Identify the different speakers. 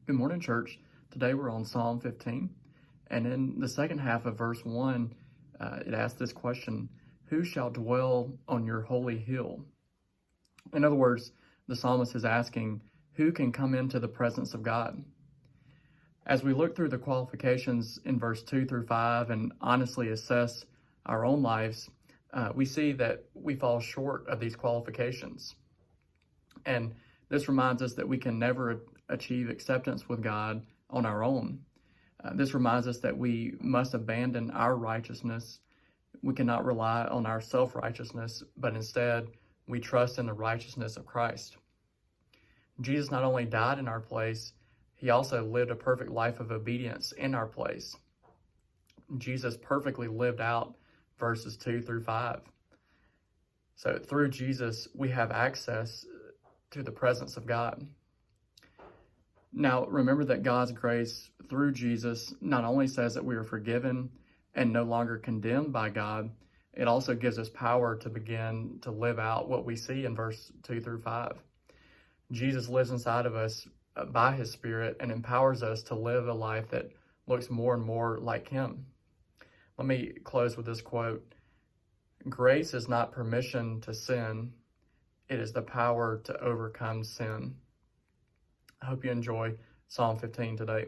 Speaker 1: Good morning, church. Today we're on Psalm 15, and in the second half of verse 1, it asks this question: Who shall dwell on your holy hill? In other words, the psalmist is asking, who can come into the presence of God? As we look through the qualifications in verse 2 through 5 and honestly assess our own lives, we see that we fall short of these qualifications. And this reminds us that we can never achieve acceptance with God on our own. This reminds us that we must abandon our righteousness. We cannot rely on our self-righteousness, but instead we trust in the righteousness of Christ. Jesus not only died in our place, he also lived a perfect life of obedience in our place. Jesus perfectly lived out verses 2 through 5. So through Jesus, we have access to the presence of God. Now, remember that God's grace through Jesus not only says that we are forgiven and no longer condemned by God, it also gives us power to begin to live out what we see in verse 2 through 5. Jesus lives inside of us by his Spirit and empowers us to live a life that looks more and more like him. Let me close with this quote: "Grace is not permission to sin, it is the power to overcome sin." I hope you enjoy Psalm 15 today.